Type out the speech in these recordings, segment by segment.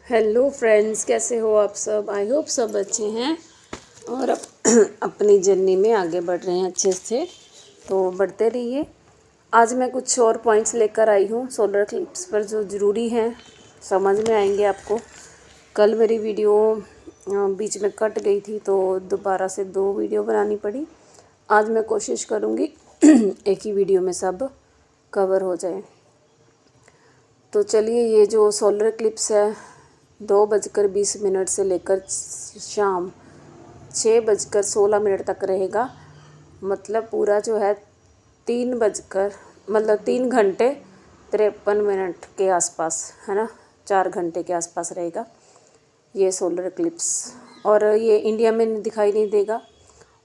Hello friends, कैसे हो आप सब। आई होप सब अच्छे हैं और अपनी जर्नी में आगे बढ़ रहे हैं अच्छे से। तो बढ़ते रहिए। आज मैं कुछ और पॉइंट्स लेकर आई हूँ सोलर क्लिप्स पर जो ज़रूरी हैं, समझ में आएंगे आपको। कल मेरी वीडियो बीच में कट गई थी तो दोबारा से 2 वीडियो बनानी पड़ी। आज मैं कोशिश करूँगी एक ही वीडियो में सब कवर हो जाए। तो चलिए, ये जो सोलर क्लिप्स है 2:20 से लेकर शाम 6:16 तक रहेगा। मतलब पूरा जो है 3 घंटे 53 मिनट के आसपास, है ना, 4 घंटे के आसपास रहेगा ये सोलर क्लिप्स। और ये इंडिया में दिखाई नहीं देगा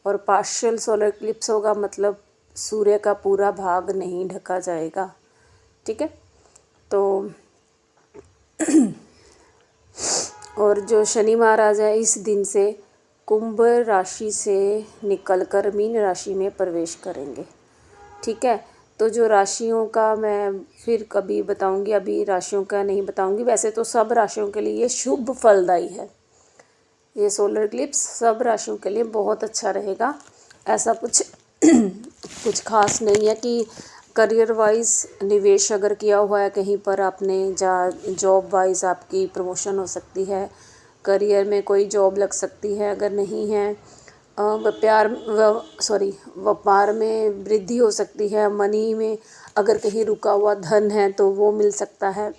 और पार्शियल सोलर क्लिप्स होगा, मतलब सूर्य का पूरा भाग नहीं ढका जाएगा। ठीक है। तो और जो शनि महाराज है इस दिन से कुंभ राशि से निकलकर मीन राशि में प्रवेश करेंगे। ठीक है। तो जो राशियों का मैं फिर कभी बताऊंगी, अभी राशियों का नहीं बताऊंगी। वैसे तो सब राशियों के लिए ये शुभ फलदायी है। ये सोलर क्लिप्स सब राशियों के लिए बहुत अच्छा रहेगा। ऐसा कुछ खास नहीं है कि करियर वाइज निवेश अगर किया हुआ है कहीं पर आपने, जॉब वाइज आपकी प्रमोशन हो सकती है, करियर में कोई जॉब लग सकती है। अगर नहीं है, व्यापार में वृद्धि हो सकती है। मनी में अगर कहीं रुका हुआ धन है तो वो मिल सकता है।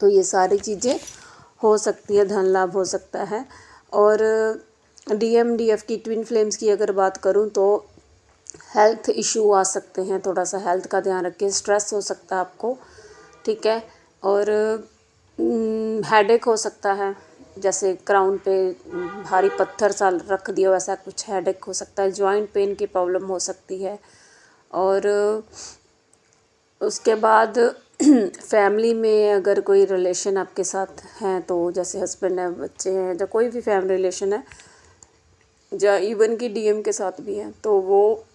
तो ये सारी चीज़ें हो सकती है, धन लाभ हो सकता है। और DMDF की ट्विन फ्लेम्स की अगर बात करूं तो हेल्थ इशू आ सकते हैं, थोड़ा सा हेल्थ का ध्यान रखिए। स्ट्रेस हो सकता है आपको। ठीक है। और हेडेक हो सकता है, जैसे क्राउन पे भारी पत्थर सा रख दिया वैसा कुछ हेडेक हो सकता है। जॉइंट पेन की प्रॉब्लम हो सकती है। और उसके बाद फैमिली में अगर कोई रिलेशन आपके साथ हैं, तो जैसे हस्बैंड है, बच्चे हैं, या कोई भी फैमिली रिलेशन है, या इवन की DM के साथ भी है, तो वो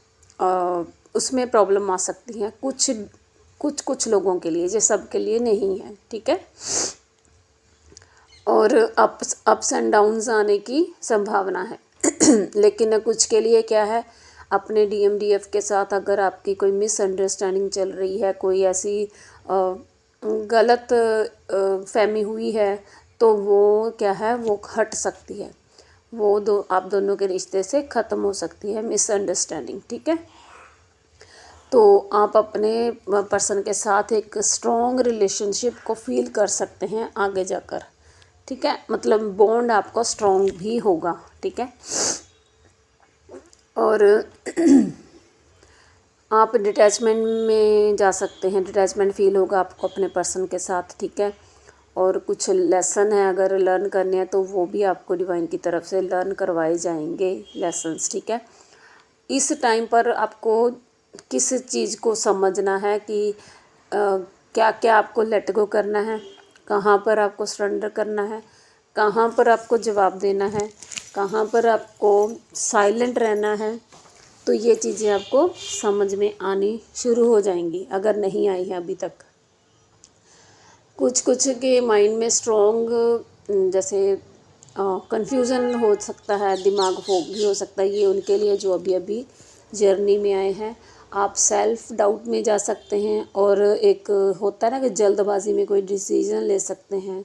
उसमें प्रॉब्लम आ सकती है कुछ लोगों के लिए, जो सब के लिए नहीं है। ठीक है। और अप्स एंड डाउन्स आने की संभावना है लेकिन कुछ के लिए क्या है, अपने DMDF के साथ अगर आपकी कोई मिसअंडरस्टैंडिंग चल रही है, कोई ऐसी गलत फहमी हुई है, तो वो क्या है, वो हट सकती है। वो आप दोनों के रिश्ते से ख़त्म हो सकती है मिसअंडरस्टैंडिंग। ठीक है। तो आप अपने पर्सन के साथ एक स्ट्रॉन्ग रिलेशनशिप को फील कर सकते हैं आगे जाकर। ठीक है। मतलब बॉन्ड आपका स्ट्रॉन्ग भी होगा। ठीक है। और आप डिटैचमेंट में जा सकते हैं, डिटैचमेंट फील होगा आपको अपने पर्सन के साथ। ठीक है। और कुछ लेसन है अगर लर्न करने हैं तो वो भी आपको डिवाइन की तरफ से लर्न करवाए जाएंगे लेसन्स। ठीक है। इस टाइम पर आपको किस चीज़ को समझना है कि क्या क्या आपको लेट गो करना है, कहाँ पर आपको सरेंडर करना है, कहाँ पर आपको जवाब देना है, कहाँ पर आपको साइलेंट रहना है। तो ये चीज़ें आपको समझ में आनी शुरू हो जाएंगी अगर नहीं आई हैं अभी तक। कुछ के माइंड में स्ट्रॉन्ग जैसे कंफ्यूजन हो सकता है, दिमाग फोग भी हो सकता है। ये उनके लिए जो अभी अभी जर्नी में आए हैं। आप सेल्फ डाउट में जा सकते हैं और एक होता है ना कि जल्दबाजी में कोई डिसीजन ले सकते हैं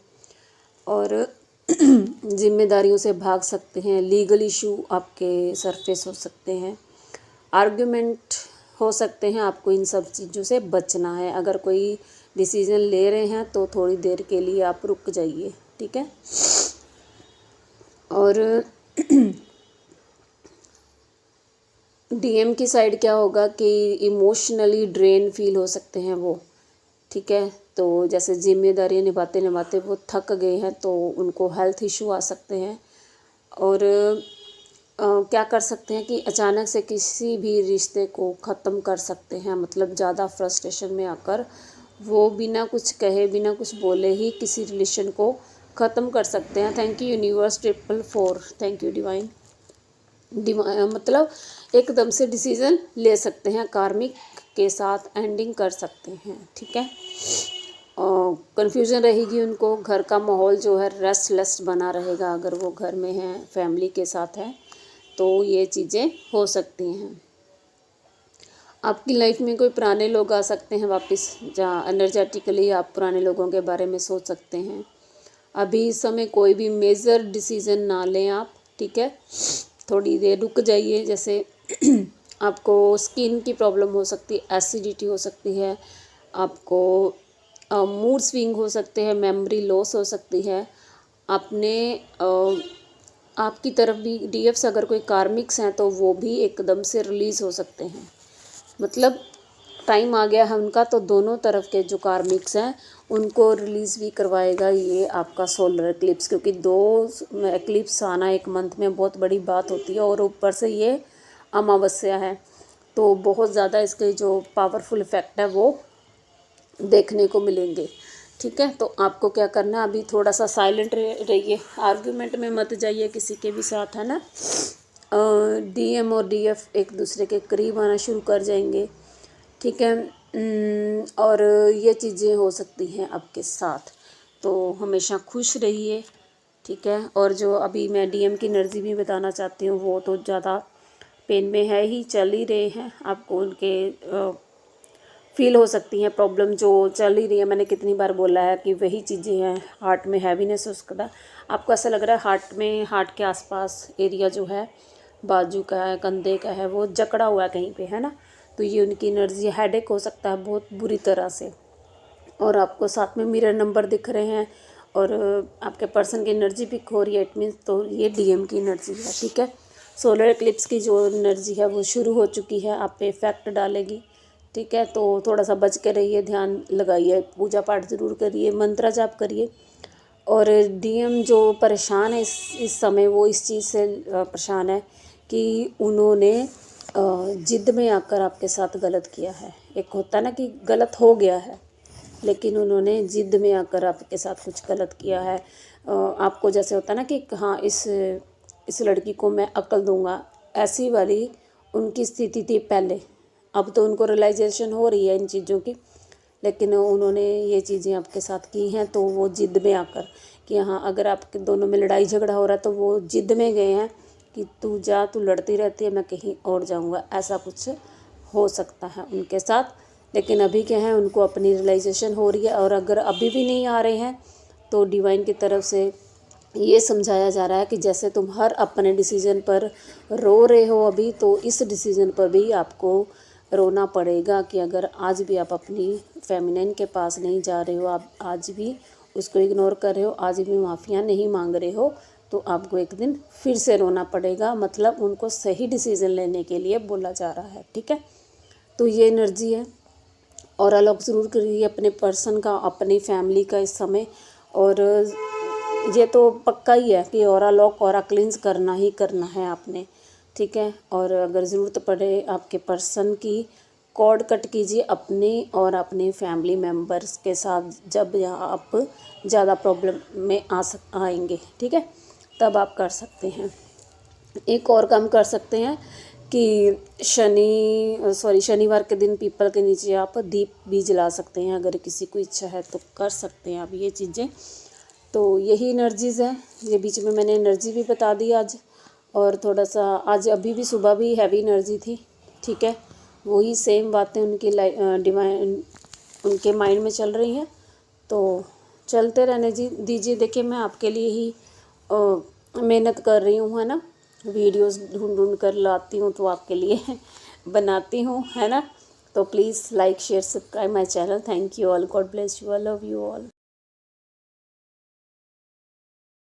और जिम्मेदारियों से भाग सकते हैं। लीगल इशू आपके सरफेस हो सकते हैं। आर्गुमेंट हो सकते हैं। आपको इन सब चीज़ों से बचना है। अगर कोई डिसीज़न ले रहे हैं तो थोड़ी देर के लिए आप रुक जाइए। ठीक है। और DM की साइड क्या होगा कि इमोशनली ड्रेन फील हो सकते हैं वो। ठीक है। तो जैसे जिम्मेदारियां निभाते निभाते वो थक गए हैं तो उनको हेल्थ इशू आ सकते हैं। और क्या कर सकते हैं कि अचानक से किसी भी रिश्ते को ख़त्म कर सकते हैं। मतलब ज़्यादा फ्रस्ट्रेशन में आकर वो बिना कुछ कहे, बिना कुछ बोले ही किसी रिलेशन को ख़त्म कर सकते हैं। Thank you universe 444, thank you divine. मतलब एकदम से डिसीज़न ले सकते हैं, कार्मिक के साथ एंडिंग कर सकते हैं। ठीक है। कन्फ्यूज़न रहेगी उनको, घर का माहौल जो है रेस्टलेस बना रहेगा अगर वो घर में हैं, फैमिली के साथ है, तो ये चीज़ें हो सकती हैं। आपकी लाइफ में कोई पुराने लोग आ सकते हैं वापस, जहाँ एनर्जेटिकली आप पुराने लोगों के बारे में सोच सकते हैं। अभी इस समय कोई भी मेजर डिसीज़न ना लें आप, ठीक है, थोड़ी देर रुक जाइए। जैसे आपको स्किन की प्रॉब्लम हो सकती है, एसिडिटी हो सकती है, आपको मूड स्विंग हो सकते हैं, मेमोरी लॉस हो सकती है, आपने आपकी तरफ भी डीएफ्स अगर कोई कार्मिक्स हैं तो वो भी एकदम से रिलीज़ हो सकते हैं। मतलब टाइम आ गया है उनका, तो दोनों तरफ के जो कार्मिक्स हैं उनको रिलीज़ भी करवाएगा ये आपका सोलर एक्लिप्स, क्योंकि 2 एक्लिप्स आना एक मंथ में बहुत बड़ी बात होती है, और ऊपर से ये अमावस्या है, तो बहुत ज़्यादा इसके जो पावरफुल इफ़ेक्ट है वो देखने को मिलेंगे। ठीक है, तो आपको क्या करना है, अभी थोड़ा सा साइलेंट रहिए, आर्गुमेंट में मत जाइए किसी के भी साथ, है ना। डीएम और डीएफ एक दूसरे के करीब आना शुरू कर जाएंगे, ठीक है। और ये चीज़ें हो सकती हैं आपके साथ, तो हमेशा खुश रहिए, ठीक है। और जो अभी मैं डीएम की एनर्जी भी बताना चाहती हूँ, वो तो ज़्यादा पेन में है ही, चल ही रहे हैं, आपको उनके फील हो सकती हैं प्रॉब्लम जो चल ही रही है। मैंने कितनी बार बोला है कि वही चीज़ें हैं, हार्ट में हैवीनेस हो सकता है, आपको ऐसा लग रहा है हार्ट में, हार्ट के आसपास एरिया जो है, बाजू का है, कंधे का है, वो जकड़ा हुआ है कहीं पे, है ना, तो ये उनकी एनर्जी, हेडेक हो सकता है बहुत बुरी तरह से। और आपको साथ में मिरर नंबर दिख रहे हैं, और आपके पर्सन की एनर्जी भी खो रही है, इट मीन्स तो ये डीएम की एनर्जी है, ठीक है। सोलर एक्लिप्स की जो एनर्जी है वो शुरू हो चुकी है, आप पे इफेक्ट डालेगी, ठीक है। तो थोड़ा सा बच के रहिए, ध्यान लगाइए, पूजा पाठ ज़रूर करिए, मंत्र जाप करिए। और डीएम जो परेशान है इस समय, वो इस चीज़ से परेशान है कि उन्होंने जिद में आकर आपके साथ गलत किया है। एक होता है ना कि गलत हो गया है, लेकिन उन्होंने जिद में आकर आपके साथ कुछ गलत किया है। आपको जैसे होता है ना कि हाँ, इस लड़की को मैं अक्ल दूंगा, ऐसी वाली उनकी स्थिति थी पहले। अब तो उनको रियलाइजेशन हो रही है इन चीज़ों की, लेकिन उन्होंने ये चीज़ें आपके साथ की हैं, तो वो जिद में आकर कि हाँ, अगर आपके दोनों में लड़ाई झगड़ा हो रहा है तो वो जिद में गए हैं कि तू जा, तू लड़ती रहती है, मैं कहीं और जाऊंगा, ऐसा कुछ हो सकता है उनके साथ। लेकिन अभी क्या है, उनको अपनी रियलाइजेशन हो रही है, और अगर अभी भी नहीं आ रहे हैं तो डिवाइन की तरफ से ये समझाया जा रहा है कि जैसे तुम हर अपने डिसीज़न पर रो रहे हो अभी, तो इस डिसीज़न पर भी आपको रोना पड़ेगा कि अगर आज भी आप अपनी फेमिनिन के पास नहीं जा रहे हो, आप आज भी उसको इग्नोर कर रहे हो, आज भी माफ़ियाँ नहीं मांग रहे हो, तो आपको एक दिन फिर से रोना पड़ेगा। मतलब उनको सही डिसीज़न लेने के लिए बोला जा रहा है, ठीक है। तो ये एनर्जी है, और अलग ज़रूर करिए अपने पर्सन का, अपनी फैमिली का इस समय। और ये तो पक्का ही है कि ऑरा लॉक, ऑरा क्लींस करना ही करना है आपने, ठीक है। और अगर ज़रूरत पड़े आपके पर्सन की, कॉर्ड कट कीजिए अपने और अपने फैमिली मेम्बर्स के साथ, जब आप ज़्यादा प्रॉब्लम में आएंगे, ठीक है, तब आप कर सकते हैं। एक और काम कर सकते हैं कि शनिवार के दिन पीपल के नीचे आप दीप भी जला सकते हैं, अगर किसी को इच्छा है तो कर सकते हैं आप ये चीज़ें। तो यही एनर्जीज़ है, ये बीच में मैंने एनर्जी भी बता दी आज। और थोड़ा सा आज अभी भी सुबह भी हैवी एनर्जी थी, ठीक है, वही सेम बातें उनकी डिवाइन उनके माइंड में चल रही हैं, तो चलते रहने दीजिए। देखिए, मैं आपके लिए ही मेहनत कर रही हूँ, है ना, वीडियोस ढूंढ कर लाती हूँ, तो आपके लिए बनाती हूँ, है ना। तो please like share subscribe my channel. Thank you all, God bless you all, love you all.